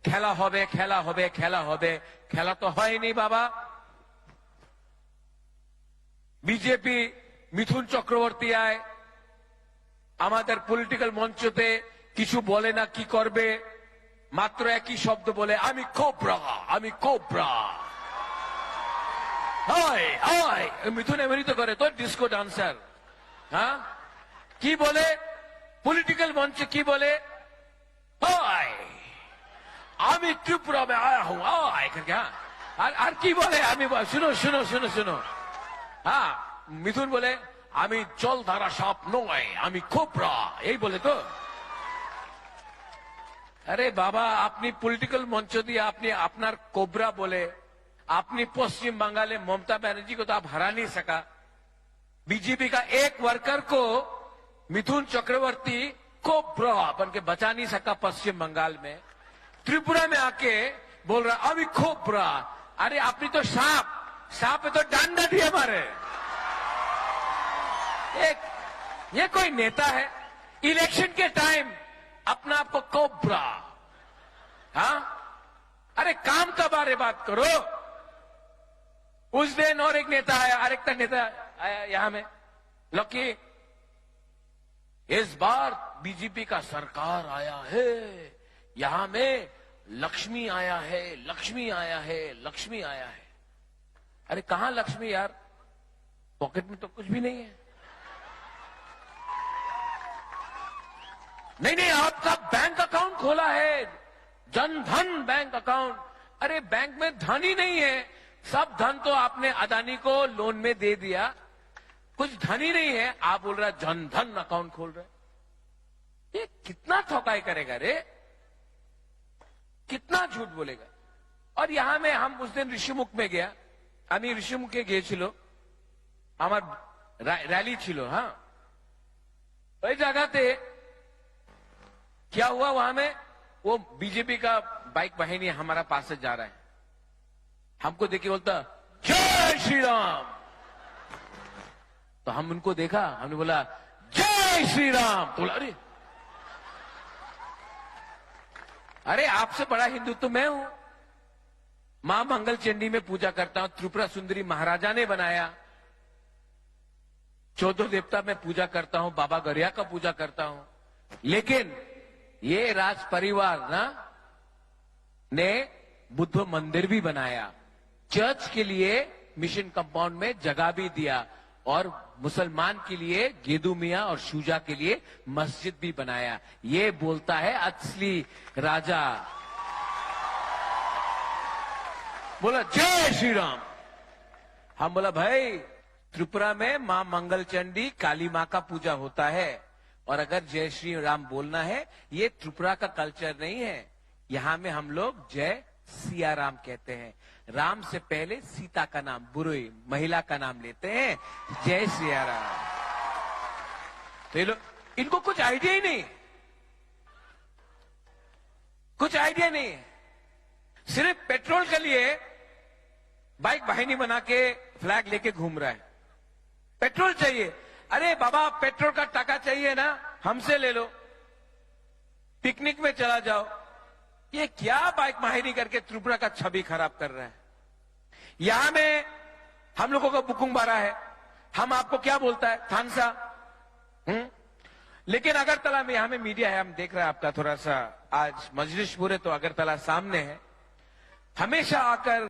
খেলা হবে খেলা হবে খেলা হবে, খেলা তো হয়নি বাবা। বিজেপি মিথুন চক্রবর্তী আয় আমাদের পলিটিক্যাল মঞ্চতে কিছু বলে না, কি করবে, মাত্র একই শব্দ বলে, আমি কোবরা, আমি কোবরা। মিথুন এমনি তো করে তো ডিস্কো ডান্সার। হ্যাঁ, কি বলে পলিটিক্যাল মঞ্চে, কি বলে, আমি ত্রিপুরা में आया हूं आए करके। हाँ, আর কি বলে, আমি শুনো শুনো শুনো শুনো। হ্যাঁ, মিথুন বলে আমি জলধারা সাপ নয়, আমি কোবরা, এই বলে তো। अरे बाबा, আপনি পলিটিক্যাল মঞ্চ দিয়ে আপনি আপনার कोबरा बोले, अपनी पश्चिम बंगाल में ममता बनर्जी को तो आप हरा नहीं सका। बीजेपी का एक वर्कर को मिथुन चक्रवर्ती कोबरा बन के बचा नहीं सका पश्चिम बंगाल में। त्रिपुरा में आके बोल रहा अभी कोबरा। अरे आपने तो सांप, सांप पे तो डंडा दिए हमारे। ये कोई नेता है? इलेक्शन के टाइम अपना आपको कोबरा। हाँ, अरे काम का बारे बात करो। उस दिन और एक नेता आया, अरेकता नेता आया यहां में, लकी इस बार बीजेपी का सरकार आया है, यहां में लक्ष्मी आया है, लक्ष्मी आया है, लक्ष्मी आया है। अरे कहां लक्ष्मी यार, पॉकेट में तो कुछ भी नहीं है। नहीं नहीं, आपका बैंक अकाउंट खोला है, जनधन बैंक अकाउंट। अरे बैंक में धन ही नहीं है, सब धन तो आपने अदानी को लोन में दे दिया, कुछ धन ही नहीं है। आप बोल रहा जनधन अकाउंट खोल रहे, ये कितना ठोकाई करेगा रे, कितना झूठ बोलेगा। और यहां में हम उस दिन ऋषिमुख में गया, আমি ঋষিমুখে গিয়েছিল, আমার रैली छिलो। हाँ, वही जगहते क्या हुआ, वहां में वो बीजेपी का बाइक वाहिनी हमारा पास से जा रहा है, हमको देख के बोलता जय श्री राम। तो हम उनको देखा, हमने बोला जय श्री राम। तो बोला अरे आपसे बड़ा हिंदू तो मैं हूं, मां मंगल चंडी में पूजा करता हूं, त्रिपुरा सुंदरी महाराजा ने बनाया, 14 देवता में पूजा करता हूं, बाबा गरिया का पूजा करता हूं। लेकिन ये राज परिवार ना ने बुद्ध मंदिर भी बनाया, चर्च के लिए मिशन कंपाउंड में जगह भी दिया, और मुसलमान के लिए गेदू मियां और शूजा के लिए मस्जिद भी बनाया। ये बोलता है असली राजा। बोला जय श्री राम। हम बोला भाई, त्रिपुरा में मां मंगल चंडी काली मां का पूजा होता है, और अगर जय श्री राम बोलना है, ये त्रिपुरा का कल्चर नहीं है। यहां में हम लोग जय सिया राम कहते हैं, राम से पहले सीता का नाम, बुरुई महिला का नाम लेते हैं, जय सिया राम। तो ये लोग, इनको कुछ आइडिया ही नहीं, कुछ आइडिया नहीं है। सिर्फ पेट्रोल के लिए बाइक वाहिनी बना के फ्लैग लेके घूम रहा है, पेट्रोल चाहिए। अरे बाबा, पेट्रोल का टका चाहिए ना, हमसे ले लो, पिकनिक में चला जाओ। ये क्या बाइक वाहिनी करके त्रिपुरा का छवि खराब कर रहा है। यहां में हम लोगों को बुकुंग बारा है, हम आपको क्या बोलता है, थानसा। लेकिन अगरतला में, यहां में मीडिया है, हम देख रहे हैं आपका थोड़ा सा, आज मजलिस पूरे तो अगरतला सामने है, हमेशा आकर